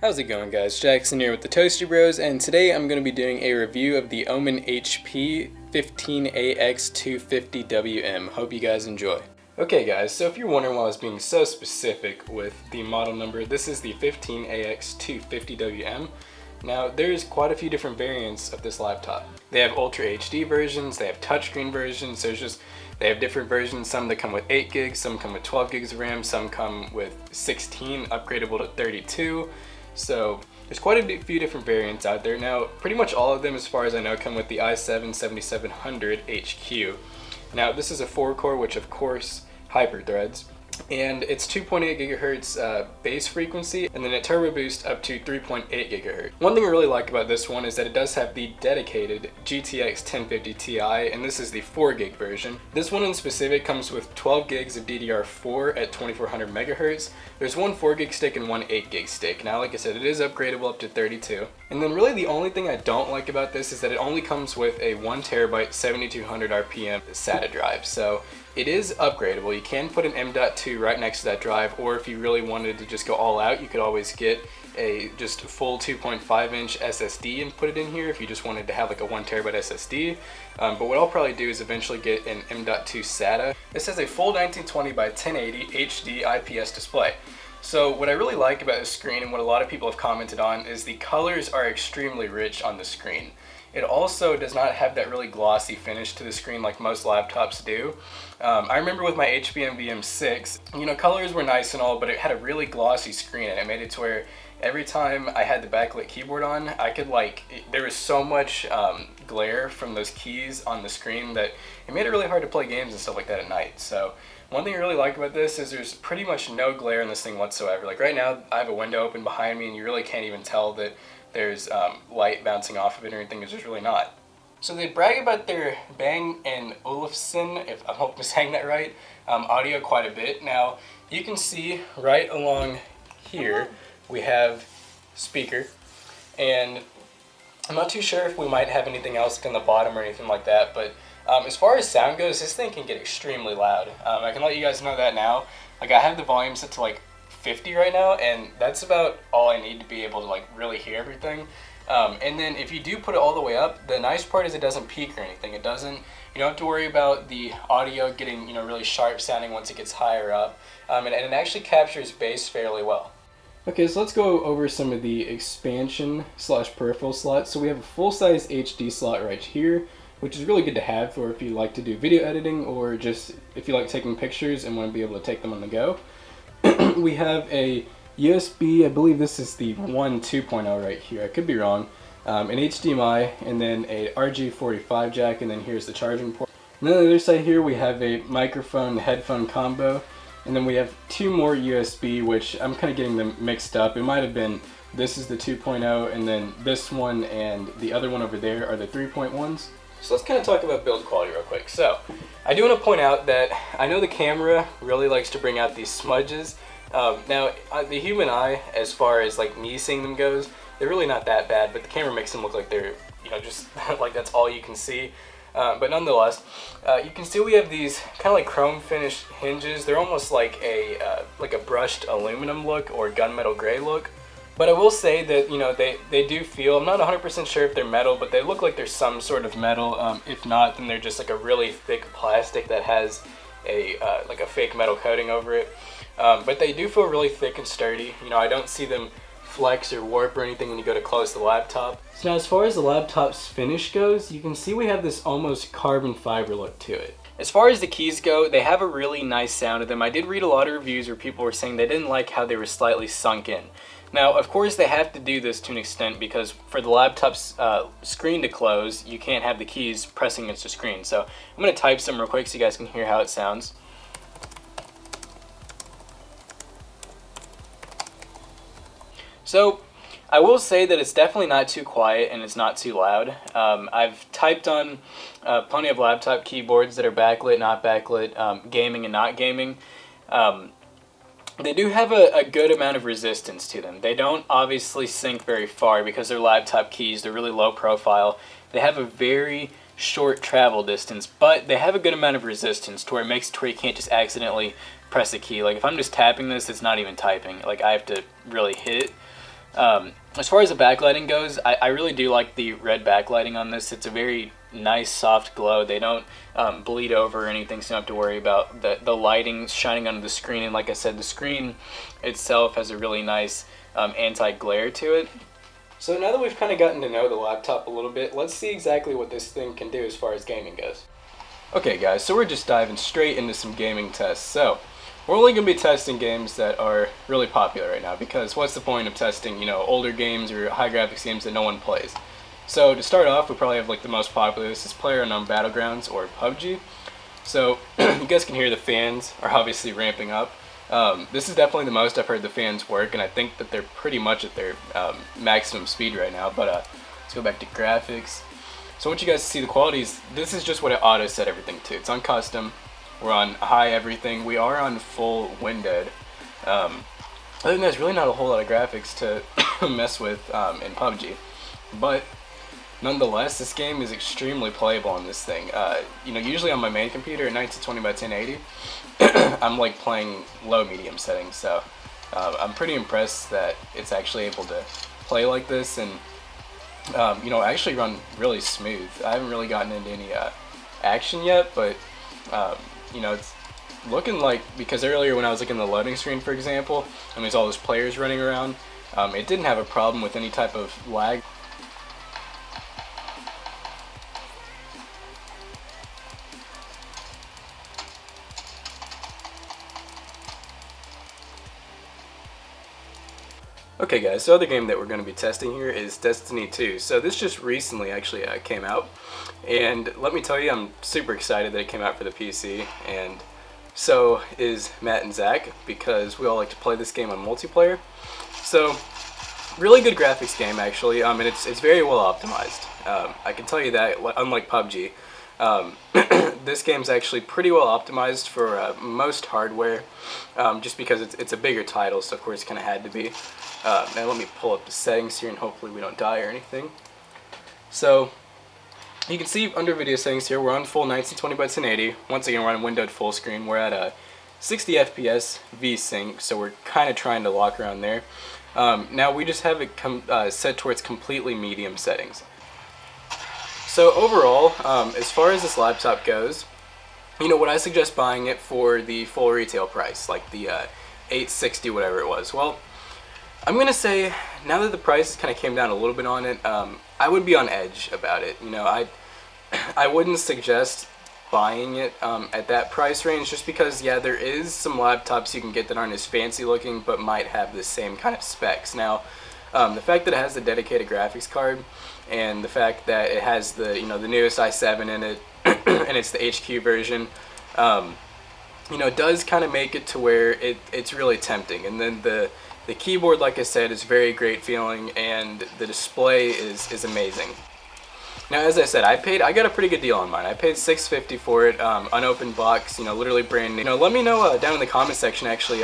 How's it going, guys? Jackson here with the Toasty Bros, and today I'm going to be doing a review of the Omen HP 15AX250WM. Hope you guys enjoy. Okay guys, so if you're wondering why I was being so specific with the model number, this is the 15AX250WM. Now, there's quite a few different variants of this laptop. They have Ultra HD versions, they have touchscreen versions, they have different versions, some that come with 8 gigs, some come with 12 gigs of RAM, some come with 16, upgradable to 32. So there's quite a few different variants out there. Now, pretty much all of them, as far as I know, come with the i7-7700HQ. Now, this is a 4-core, which of course hyper-threads, and it's 2.8 gigahertz base frequency, and then it turbo boosts up to 3.8 gigahertz. One thing I really like about this one is that it does have the dedicated GTX 1050 Ti, and this is the 4 gig version. This one in specific comes with 12 gigs of DDR4 at 2400 megahertz. There's one 4 gig stick and one 8 gig stick. Now, like I said, it is upgradable up to 32. And then really the only thing I don't like about this is that it only comes with a 1 terabyte 7200 RPM SATA drive. So it is upgradable. You can put an M.2 right next to that drive, or if you really wanted to just go all out, you could always get a just full 2.5 inch SSD and put it in here if you just wanted to have like a 1 terabyte SSD. But what I'll probably do is eventually get an M.2 SATA. This has a full 1920 by 1080 HD IPS display. So what I really like about this screen, and what a lot of people have commented on, is the colors are extremely rich on the screen. It also does not have that really glossy finish to the screen like most laptops do. I remember with my HP VM6, you know, colors were nice and all, but it had a really glossy screen, and it made it to where every time I had the backlit keyboard on, I could there was so much glare from those keys on the screen that it made it really hard to play games and stuff like that at night. So one thing I really like about this is there's pretty much no glare in this thing whatsoever. Like right now, I have a window open behind me, and you really can't even tell that there's light bouncing off of it or anything. There's just really not. So they brag about their Bang & Olufsen, if I hope I'm saying that right, audio quite a bit. Now, you can see right along here we have speaker, and I'm not too sure if we might have anything else on the bottom or anything like that, but as far as sound goes, this thing can get extremely loud. I can let you guys know that now. Like, I have the volume set to like 50 right now, and that's about all I need to be able to like really hear everything. And then if you do put it all the way up, the nice part is it doesn't peak or anything. You don't have to worry about the audio getting, you know, really sharp sounding once it gets higher up, and it actually captures bass fairly well. Okay, so let's go over some of the expansion / peripheral slots. So we have a full-size HD slot right here, which is really good to have for if you like to do video editing, or just if you like taking pictures and want to be able to take them on the go. We have a USB, I believe this is the 2.0 right here, I could be wrong, an HDMI, and then a RJ45 jack, and then here's the charging port. And then on the other side here we have a microphone headphone combo, and then we have 2 more USB, which I'm kind of getting them mixed up. It might have been this is the 2.0, and then this one and the other one over there are the 3.1s. So let's kind of talk about build quality real quick. So I do want to point out that I know the camera really likes to bring out these smudges. Now, the human eye, as far as like me seeing them goes, they're really not that bad, but the camera makes them look like they're, you know, just like that's all you can see. But nonetheless, you can see we have these kind of like chrome finished hinges. They're almost like a brushed aluminum look or gunmetal gray look. But I will say that, you know, they do feel, I'm not 100% sure if they're metal, but they look like there's some sort of metal. If not, then they're just like a really thick plastic that has like a fake metal coating over it. But they do feel really thick and sturdy. You know, I don't see them flex or warp or anything when you go to close the laptop. So now as far as the laptop's finish goes, you can see we have this almost carbon fiber look to it. As far as the keys go, they have a really nice sound to them. I did read a lot of reviews where people were saying they didn't like how they were slightly sunk in. Now, of course, they have to do this to an extent because for the laptop's screen to close, you can't have the keys pressing against the screen. So I'm going to type some real quick so you guys can hear how it sounds. So I will say that it's definitely not too quiet and it's not too loud. I've typed on plenty of laptop keyboards that are backlit, not backlit, gaming and not gaming. They do have a good amount of resistance to them. They don't obviously sync very far because they're laptop keys. They're really low profile. They have a very short travel distance, but they have a good amount of resistance to where it makes it to where you can't just accidentally press a key. Like if I'm just tapping this, it's not even typing. Like I have to really hit it. As far as the backlighting goes, I really do like the red backlighting on this. It's a very nice soft glow. They don't bleed over or anything, so you don't have to worry about the lighting shining onto the screen. And like I said, the screen itself has a really nice anti-glare to it. So now that we've kind of gotten to know the laptop a little bit, let's see exactly what this thing can do as far as gaming goes. Okay guys, so we're just diving straight into some gaming tests. So we're only going to be testing games that are really popular right now, because what's the point of testing, you know, older games or high graphics games that no one plays? So to start off, we probably have like the most popular. This is PlayerUnknown's Battlegrounds, or PUBG. So you guys can hear the fans are obviously ramping up. This is definitely the most I've heard the fans work, and I think that they're pretty much at their maximum speed right now. But let's go back to graphics. So I want you guys to see the qualities. This is just what it auto set everything to. It's on custom. We're on high everything. We are on full windowed. Other than that, there's really not a whole lot of graphics to mess with in PUBG. But nonetheless, this game is extremely playable on this thing. You know, usually on my main computer at 1920 by 1080, I'm like playing low medium settings. So I'm pretty impressed that it's actually able to play like this, and you know, actually run really smooth. I haven't really gotten into any action yet, but you know, it's looking like, because earlier when I was looking at the loading screen, for example, and there's all those players running around, it didn't have a problem with any type of lag. Okay guys, so the other game that we're going to be testing here is Destiny 2. So this just recently actually came out, and let me tell you, I'm super excited that it came out for the PC, and so is Matt and Zach, because we all like to play this game on multiplayer. So really good graphics game actually, and it's very well optimized. I can tell you that, unlike PUBG. This game's actually pretty well optimized for most hardware, just because it's a bigger title, so of course it kind of had to be. Now let me pull up the settings here, and hopefully we don't die or anything. So you can see under video settings here, we're on full 1920 by 1080. Once again, we're on windowed full screen. We're at a 60 FPS VSync, so we're kind of trying to lock around there. Now we just have it set towards completely medium settings. So overall, as far as this laptop goes, you know, would I suggest buying it for the full retail price, like the $860, whatever it was? Well, I'm gonna say, now that the price kind of came down a little bit on it, I would be on edge about it. You know, I wouldn't suggest buying it at that price range, just because, yeah, there is some laptops you can get that aren't as fancy looking, but might have the same kind of specs. Now, the fact that it has the dedicated graphics card, and the fact that it has the, you know, the newest i7 in it, and it's the HQ version, you know, does kind of make it to where it's really tempting. And then the keyboard, like I said, is very great feeling, and the display is amazing. Now, as I said, I got a pretty good deal on mine. I paid $650 for it, unopened box, you know, literally brand new. You know, let me know down in the comment section actually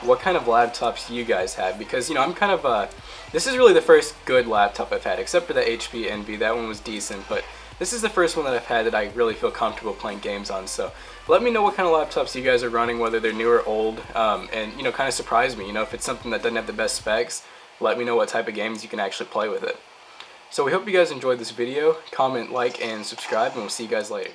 what kind of laptops you guys have, because, you know, I'm kind of this is really the first good laptop I've had, except for the HP Envy. That one was decent, but this is the first one that I've had that I really feel comfortable playing games on. So let me know what kind of laptops you guys are running, whether they're new or old, and, you know, kind of surprise me. You know, if it's something that doesn't have the best specs, let me know what type of games you can actually play with it. So we hope you guys enjoyed this video. Comment, like, and subscribe, and we'll see you guys later.